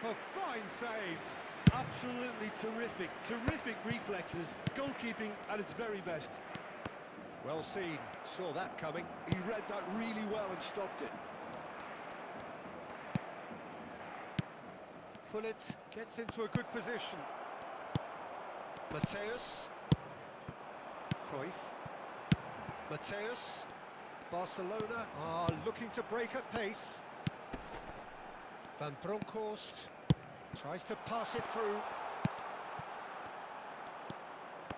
for fine saves. Absolutely terrific, terrific reflexes. Goalkeeping at its very best. Well seen, saw that coming. He read that really well and stopped it. Gullit gets into a good position. Mateus. Cruyff. Mateus. Barcelona are looking to break at pace. Van Bronckhorst tries to pass it through.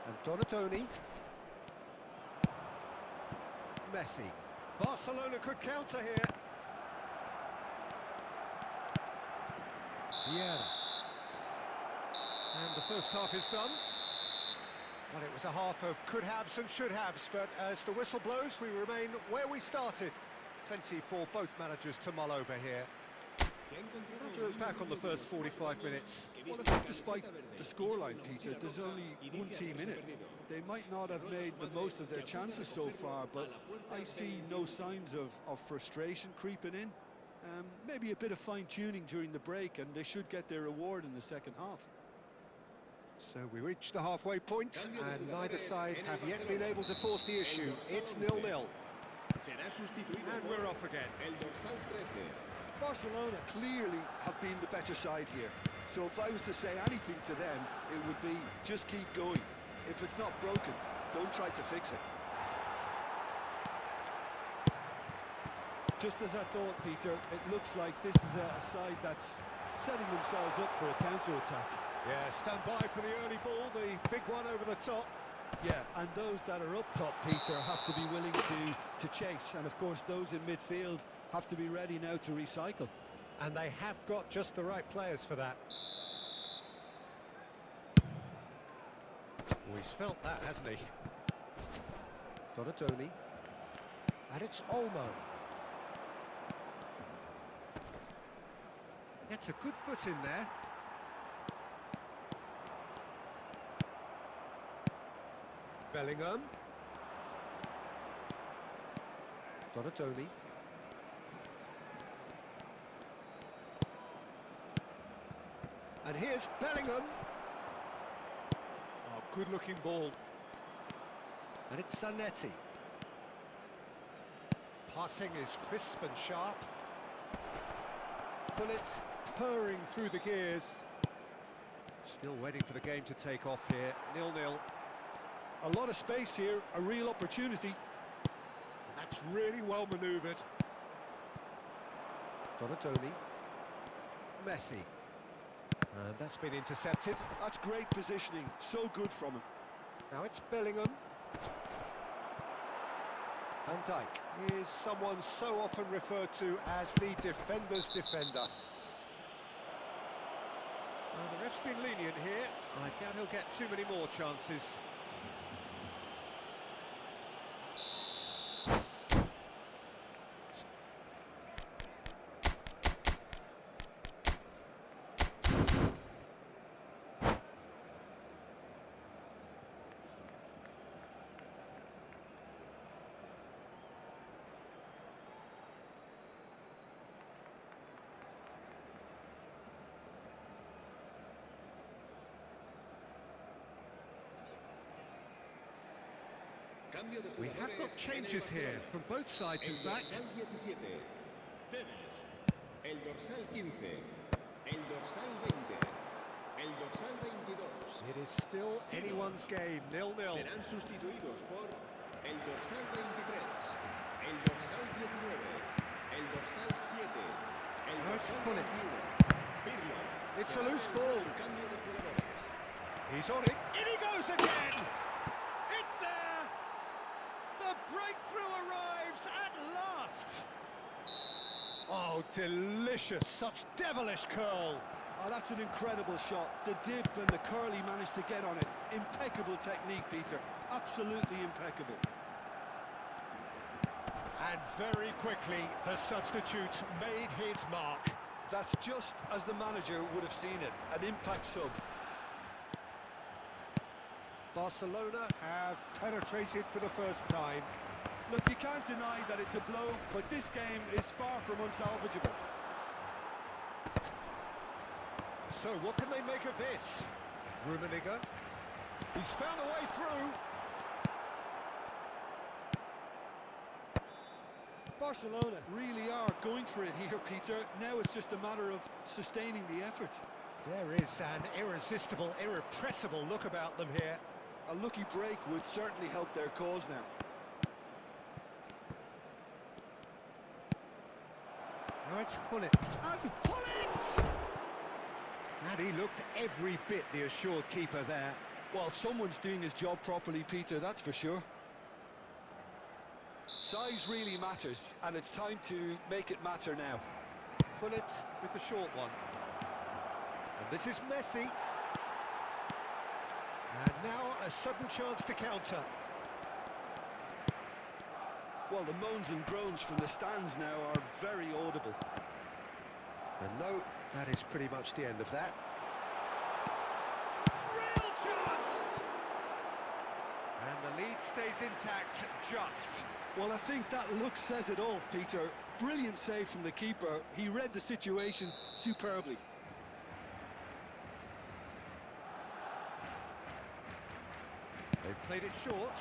And Donatoni. Messi. Barcelona could counter here. Vieira. And the first half is done. Well, it was a half of could-haves and should-haves, but as the whistle blows, we remain where we started. Plenty for both managers to mull over here. How do you look back on the first 45 minutes? Well, I think despite the scoreline, Peter, there's only one team in it. They might not have made the most of their chances so far, but I see no signs of frustration creeping in. Maybe a bit of fine-tuning during the break, and they should get their reward in the second half. So we reach the halfway point, and neither side have yet been able to force the issue. It's 0-0. And we're off again. Barcelona clearly have been the better side here. So if I was to say anything to them, it would be just keep going. If it's not broken, don't try to fix it. Just as I thought, Peter, it looks like this is a side that's setting themselves up for a counter-attack. Yeah, stand by for the early ball, the big one over the top. Yeah, and those that are up top, Peter, have to be willing to chase. And of course, those in midfield have to be ready now to recycle. And they have got just the right players for that. Well, he's felt that, hasn't he? Donatoni. And it's Olmo. Gets a good foot in there. Bellingham. Donatoni. And here's Bellingham. Oh, good-looking ball. And it's Zanetti. Passing is crisp and sharp. Gullit purring through the gears. Still waiting for the game to take off here. 0-0. A lot of space here, a real opportunity. And that's really well manoeuvred. Donatoni. Messi. And that's been intercepted. That's great positioning, so good from him. Now it's Bellingham. Van Dijk is someone so often referred to as the defender's defender. Well, the ref's been lenient here. I doubt he'll get too many more chances. We have got changes here from both sides, in fact. El dorsal 15, el dorsal 20, el dorsal 22. It is still anyone's game, 0-0. Serán sustituidos por el dorsal 23, el dorsal 19, el dorsal 7, el dorsal 21. Pirlo. It's a loose ball. Cambio de jugadores. He's on it. In he goes again! It's there! The breakthrough arrives at last! Oh, delicious. Such devilish curl. Oh, that's an incredible shot. The dip and the curl he managed to get on it. Impeccable technique, Peter. Absolutely impeccable. And very quickly, the substitute made his mark. That's just as the manager would have seen it. An impact sub. Barcelona have penetrated for the first time. Look, you can't deny that it's a blow, but this game is far from unsalvageable. So what can they make of this? Rummenigge. He's found a way through. Barcelona really are going for it here, Peter. Now it's just a matter of sustaining the effort. There is an irresistible, irrepressible look about them here. A lucky break would certainly help their cause now. Now it's Gullit. And Gullit! And he looked every bit the assured keeper there. Well, someone's doing his job properly, Peter, that's for sure. Size really matters, and it's time to make it matter now. Gullit with the short one. And this is Messi. And now a sudden chance to counter. Well, the moans and groans from the stands now are very audible. And no, that is pretty much the end of that. Real chance! And the lead stays intact, just. Well, I think that look says it all, Peter. Brilliant save from the keeper. He read the situation superbly. They've played it short.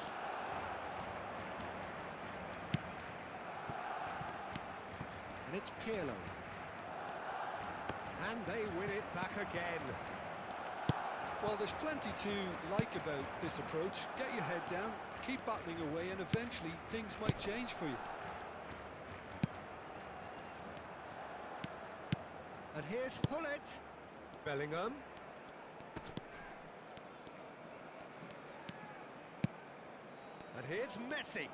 And it's Pirlo. And they win it back again. Well, there's plenty to like about this approach. Get your head down, keep battling away, and eventually things might change for you. And here's Gullit. Bellingham. And here's Messi.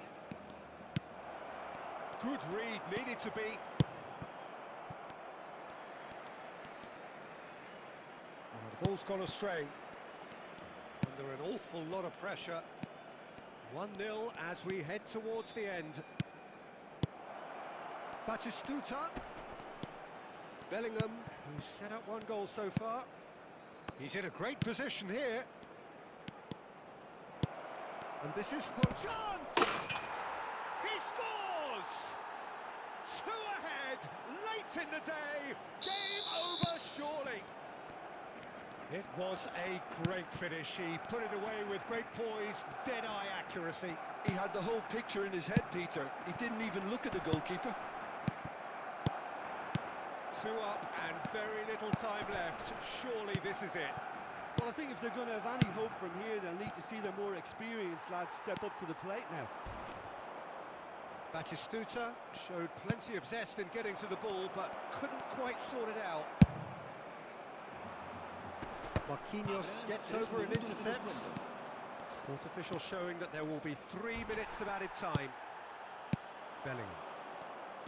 Good read, needed to be. Oh, the ball's gone astray. Under an awful lot of pressure. 1-0 as we head towards the end. Batistuta. Bellingham, who's set up one goal so far. He's in a great position here. And this is her chance! He scores! 2 ahead, late in the day, game over surely. It was a great finish. He put it away with great poise, dead-eye accuracy. He had the whole picture in his head, Peter. He didn't even look at the goalkeeper. 2 up and very little time left. Surely this is it. Well, I think if they're going to have any hope from here, they'll need to see their more experienced lads step up to the plate now. Batistuta showed plenty of zest in getting to the ball, but couldn't quite sort it out. Marquinhos gets over and intercepts. Fourth official showing that there will be 3 minutes of added time. Bellingham.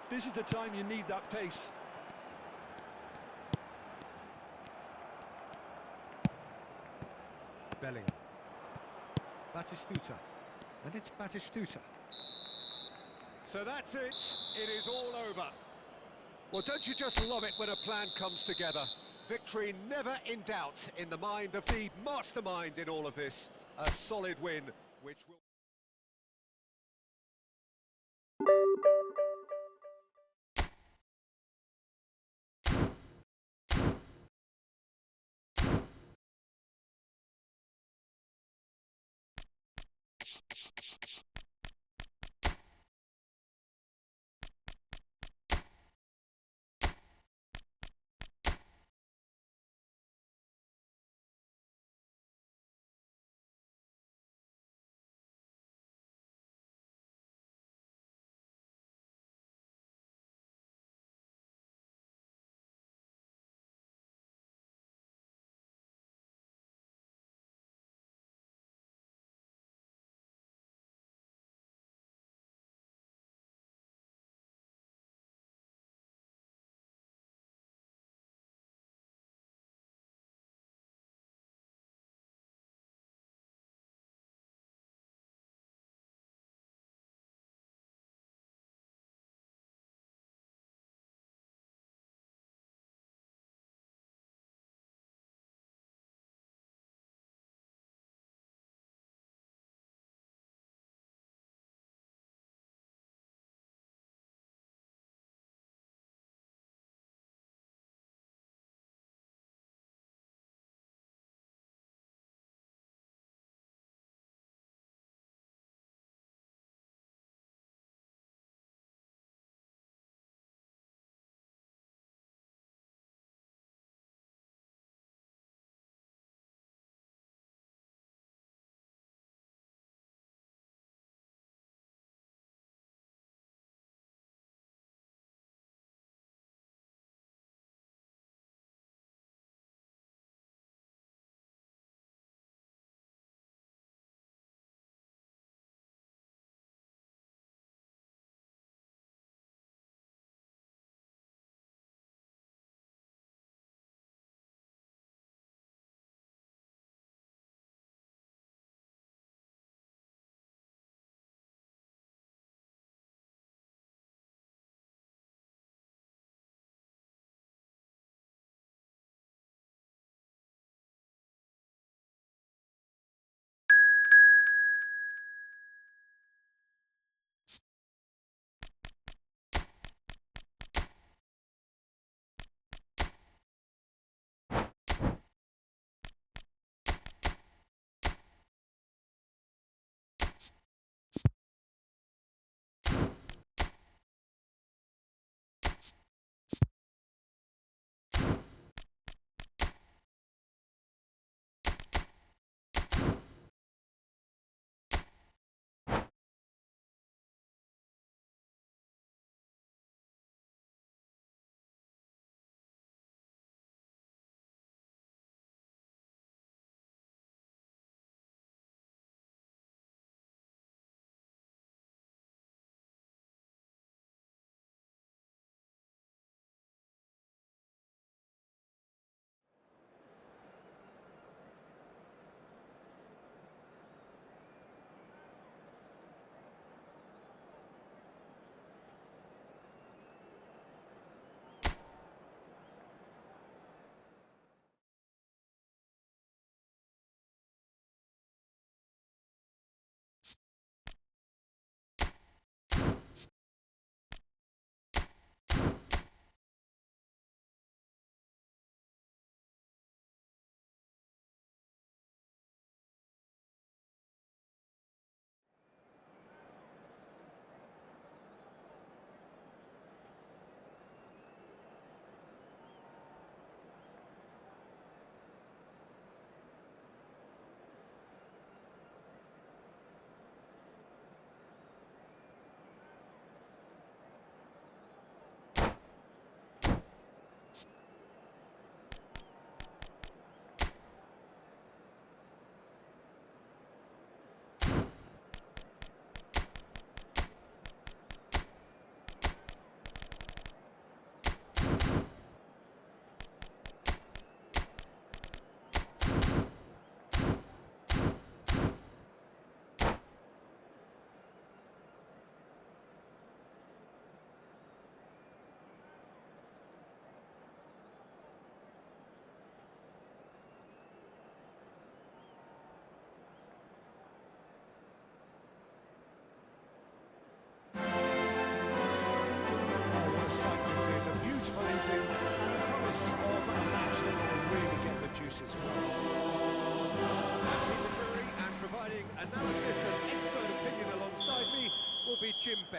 This is the time you need that pace. Bellingham. Batistuta. And it's Batistuta. So that's it. It is all over. Well, don't you just love it when a plan comes together? Victory never in doubt in the mind of the mastermind in all of this. A solid win, which will...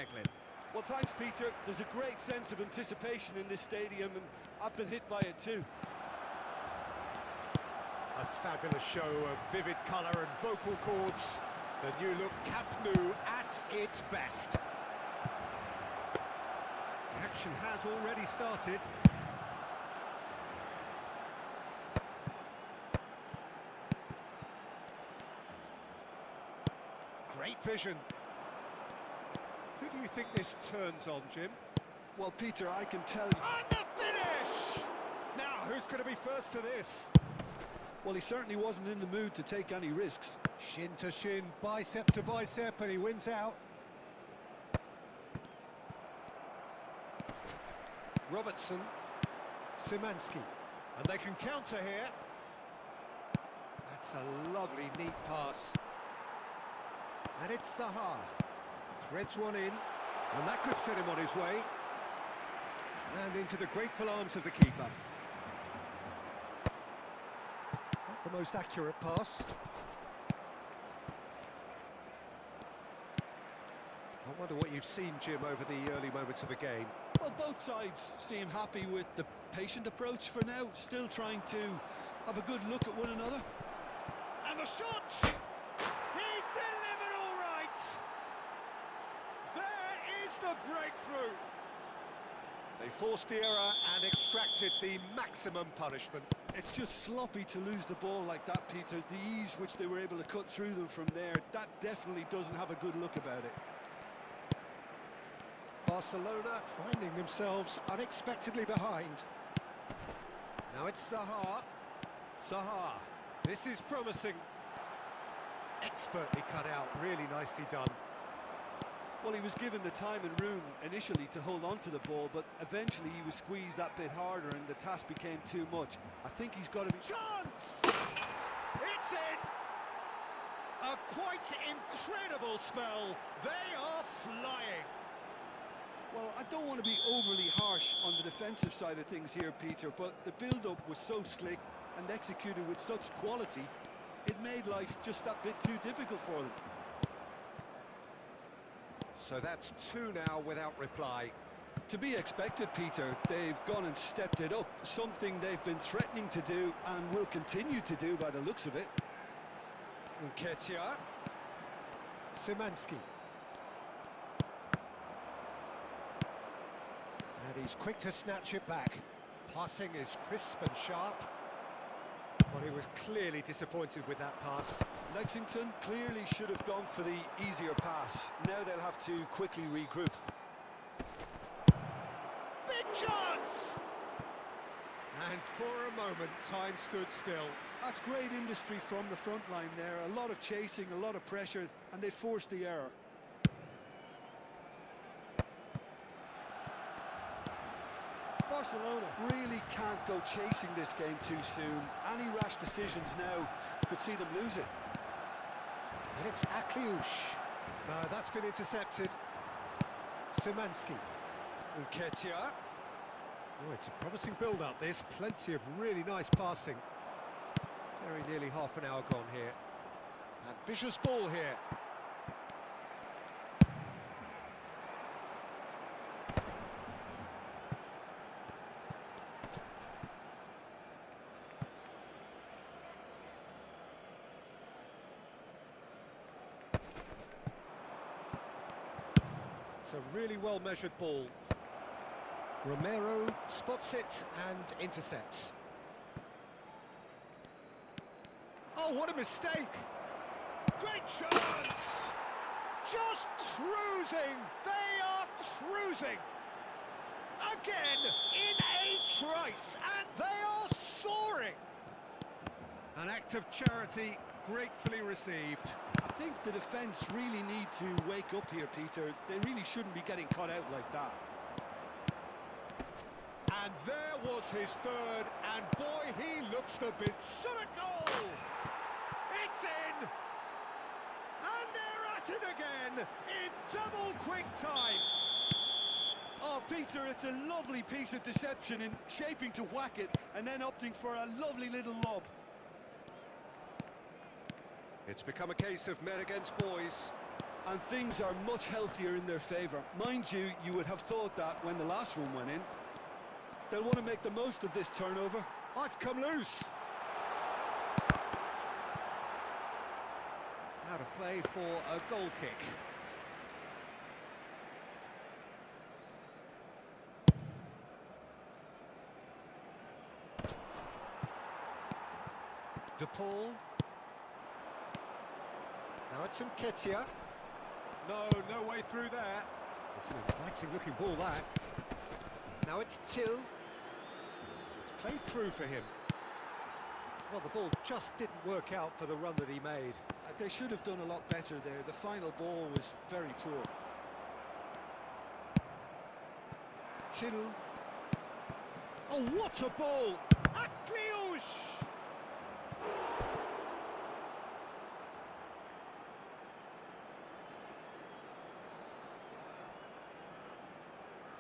Eglin. Well, thanks, Peter. There's a great sense of anticipation in this stadium, and I've been hit by it too. A fabulous show of vivid colour and vocal cords. The new look Camp Nou at its best. The action has already started. Great vision. Who do you think this turns on, Jim? Well, Peter, I can tell you... And the finish! Now, who's going to be first to this? Well, he certainly wasn't in the mood to take any risks. Shin to shin, bicep to bicep, and he wins out. Robertson, Szymanski, and they can counter here. That's a lovely, neat pass. And it's Zaha. Threads one in, and that could set him on his way. And into the grateful arms of the keeper. Not the most accurate pass. I wonder what you've seen, Jim, over the early moments of the game. Well, both sides seem happy with the patient approach for now, still trying to have a good look at one another. And the shot! He's delivered all right! There is the breakthrough! They forced the error and extracted the maximum punishment. It's just sloppy to lose the ball like that, Peter. The ease which they were able to cut through them from there, that definitely doesn't have a good look about it. Barcelona finding themselves unexpectedly behind. Now it's Zaha. Zaha. This is promising. Expertly cut out, really nicely done. Well, he was given the time and room initially to hold on to the ball, but eventually he was squeezed that bit harder and the task became too much. I think he's got to be... Chance! It's in! A quite incredible spell. They are flying. Well, I don't want to be overly harsh on the defensive side of things here, Peter, but the build-up was so slick and executed with such quality, it made life just that bit too difficult for them. So that's two now without reply. To be expected, Peter. They've gone and stepped it up, something they've been threatening to do and will continue to do by the looks of it. Nketiah. Szymanski. And he's quick to snatch it back. Passing is crisp and sharp. Well, he was clearly disappointed with that pass. Lexington clearly should have gone for the easier pass. Now they'll have to quickly regroup. Big chance! And for a moment, time stood still. That's great industry from the front line there. A lot of chasing, a lot of pressure, and they forced the error. Barcelona really can't go chasing this game too soon. Any rash decisions now could see them lose it. And it's Akliouche. That's been intercepted. Szymanski. Nketiah. Oh, it's a promising build-up, this. Plenty of really nice passing. Very nearly half an hour gone here. Ambitious ball here. It's a really well-measured ball. Romero spots it and intercepts. Oh, what a mistake! Great chance! Just cruising! They are cruising! Again, in a trice, and they are soaring! An act of charity gratefully received. I think the defence really need to wake up here, Peter. They really shouldn't be getting caught out like that. And there was his third, and boy, he looks the bit. Shot a goal! It's in! And they're at it again, in double quick time! Oh, Peter, it's a lovely piece of deception in shaping to whack it and then opting for a lovely little lob. It's become a case of men against boys. and things are much healthier in their favour. Mind you, you would have thought that when the last one went in. They'll want to make the most of this turnover. Oh, it's come loose. Out of play for a goal kick. De Paul. Now it's Nketiah. No way through there. It's an inviting looking ball, that. Now it's Till. It's played through for him. Well, the ball just didn't work out for the run that he made. They should have done a lot better there. The final ball was very poor. Till. Oh, what a ball! Akliouche!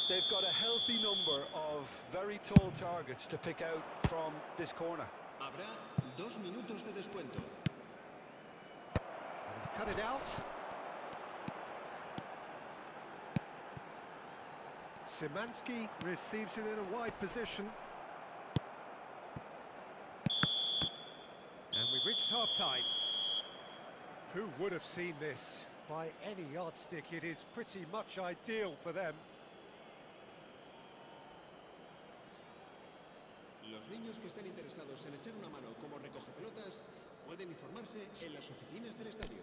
They've got a healthy number of very tall targets to pick out from this corner. Habrá 2 minutos de descuento. And he's cut it out. Szymanski receives it in a wide position. And we've reached half-time. Who would have seen this? By any yardstick, it is pretty much ideal for them. Los niños que estén interesados en echar una mano como recogepelotas pueden informarse en las oficinas del estadio.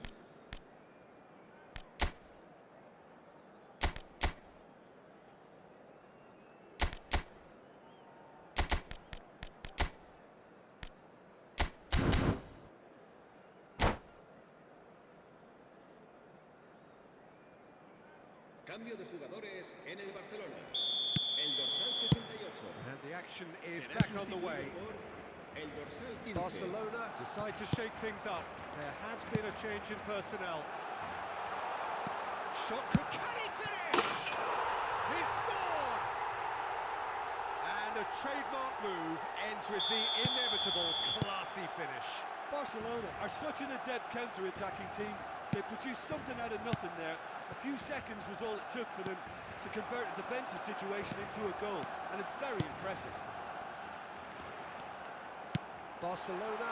Cambio de jugadores en el Barcelona. El dorsal 68. And the action is será back on the sustituido way. por el dorsal 15. Barcelona decide to shake things up. There has been a change in personnel. Shot, can he finish? He scored! And a trademark move ends with the inevitable classy finish. Barcelona are such an adept counter-attacking team. They produced something out of nothing there. A few seconds was all it took for them to convert a defensive situation into a goal, and it's very impressive. Barcelona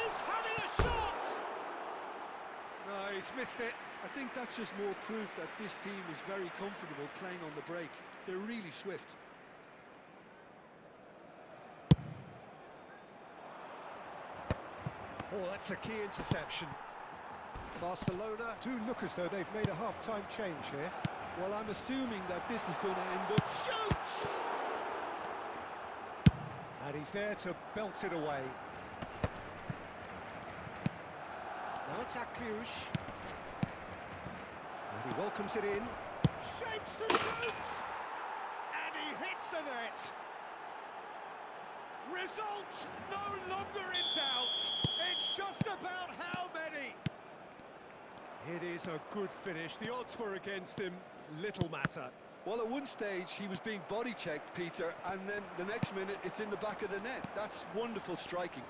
is having a shot! No, he's missed it. I think that's just more proof that this team is very comfortable playing on the break. They're really swift. Oh, that's a key interception. Barcelona do look as though they've made a half-time change here. Well, I'm assuming that this is going to end up... Shoots! And he's there to belt it away. Now it's Akliouche. And he welcomes it in. Shapes to shoot! And he hits the net! Results no longer in doubt! It's just about how many! It is a good finish. The odds were against him. Little matter. Well, at one stage, he was being body-checked, Peter, and then the next minute, it's in the back of the net. That's wonderful striking.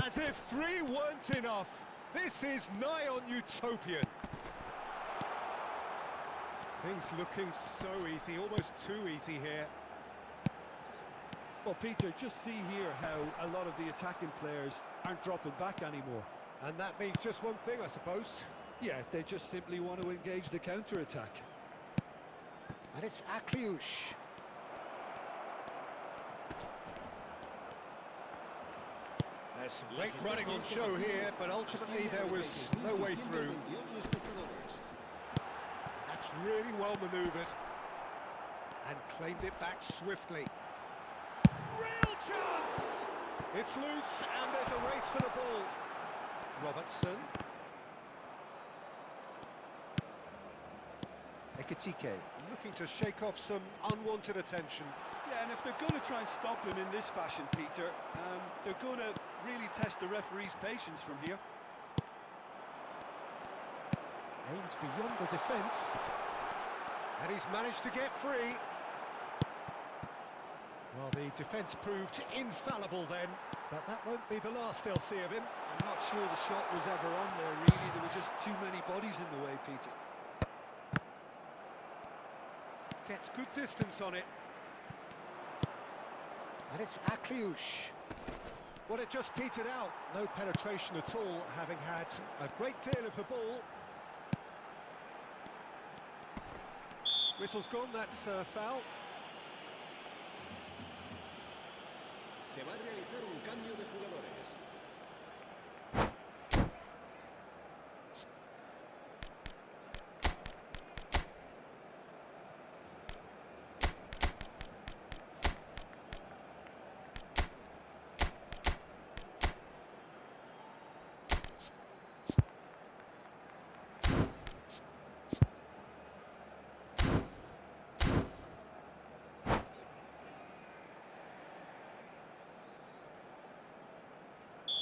As if 3 weren't enough. This is nigh on utopian. Things looking so easy, almost too easy here. Well, Peter, just see here how a lot of the attacking players aren't dropping back anymore. And that means just one thing, I suppose. Yeah, they just simply want to engage the counter-attack. And it's Akliouche. There's some great running on show here, but ultimately there was no way through. That's really well manoeuvred. And claimed it back swiftly. Real chance! It's loose, and there's a race for the ball. Robertson. Ekitike looking to shake off some unwanted attention. Yeah, and if they're going to try and stop him in this fashion, Peter, they're going to really test the referee's patience from here. Aims beyond the defence. And he's managed to get free. Well, the defence proved infallible then. But that won't be the last they'll see of him. I'm not sure the shot was ever on there, really. There were just too many bodies in the way, Peter. Gets good distance on it. And it's Akliouche. Well, it just petered out. No penetration at all, having had a great deal of the ball. Whistle's gone, that's a foul. Se va a realizar un cambio de jugadores.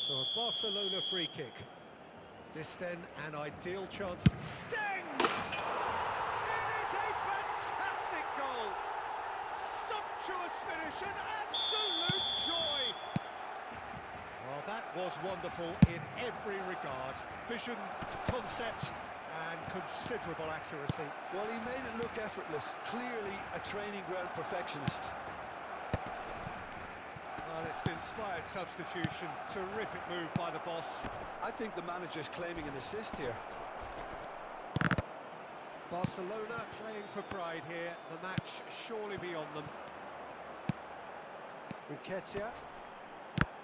So a Barcelona free kick. This then an ideal chance to Stengs! It is a fantastic goal! Sumptuous finish, an absolute joy! Well, that was wonderful in every regard. Vision, concept and considerable accuracy. Well, he made it look effortless. Clearly a training ground perfectionist. Well, it's an inspired substitution. Terrific move by the boss. I think the manager's claiming an assist here. Barcelona playing for pride here. The match surely beyond them. Nketiah.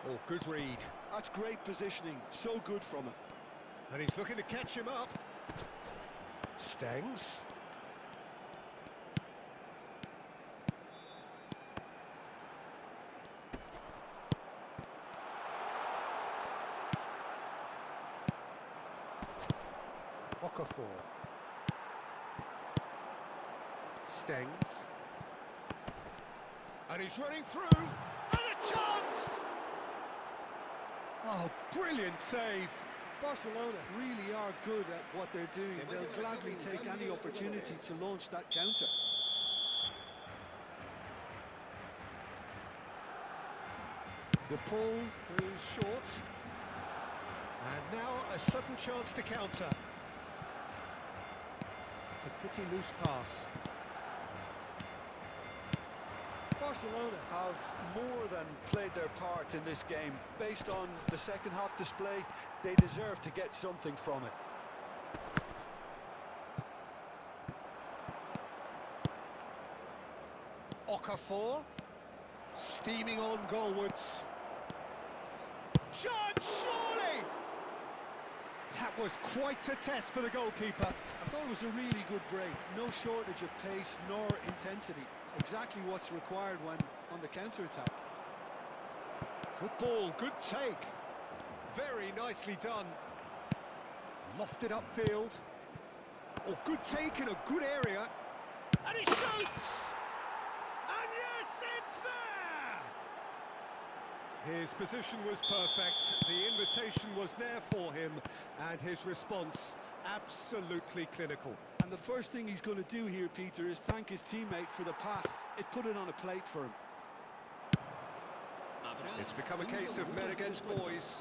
Oh, good read. That's great positioning. So good from him. And he's looking to catch him up. Stengs. Okafor. Stengs. And he's running through. And a chance! Oh, brilliant save. Barcelona really are good at what they're doing. They'll gladly take any opportunity to launch that counter. The pull goes short. And now a sudden chance to counter. It's a pretty loose pass. Barcelona have more than played their part in this game. Based on the second half display, they deserve to get something from it. Okafor, steaming on goalwards. Chance, surely! That was quite a test for the goalkeeper. I thought it was a really good break. No shortage of pace nor intensity. Exactly what's required when on the counter-attack. Good ball, good take. Very nicely done. Lofted upfield. Oh, good take in a good area. And he shoots! And yes, it's there! His position was perfect. The invitation was there for him. And his response, absolutely clinical. And the first thing he's going to do here, Peter, is thank his teammate for the pass. It put it on a plate for him. It's become a case of men against boys.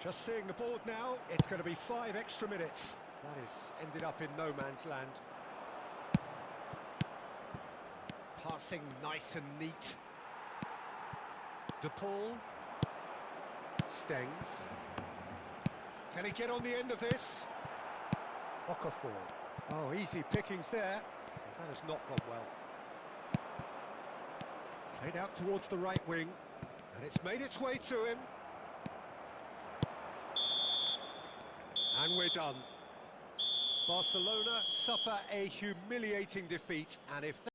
Just seeing the board now, it's going to be 5 extra minutes. That is ended up in no man's land. Passing nice and neat. De Paul. Stengs. Can he get on the end of this? Okafor. Oh, easy pickings there. That has not gone well. Played out towards the right wing, and it's made its way to him. And we're done. Barcelona suffer a humiliating defeat, and if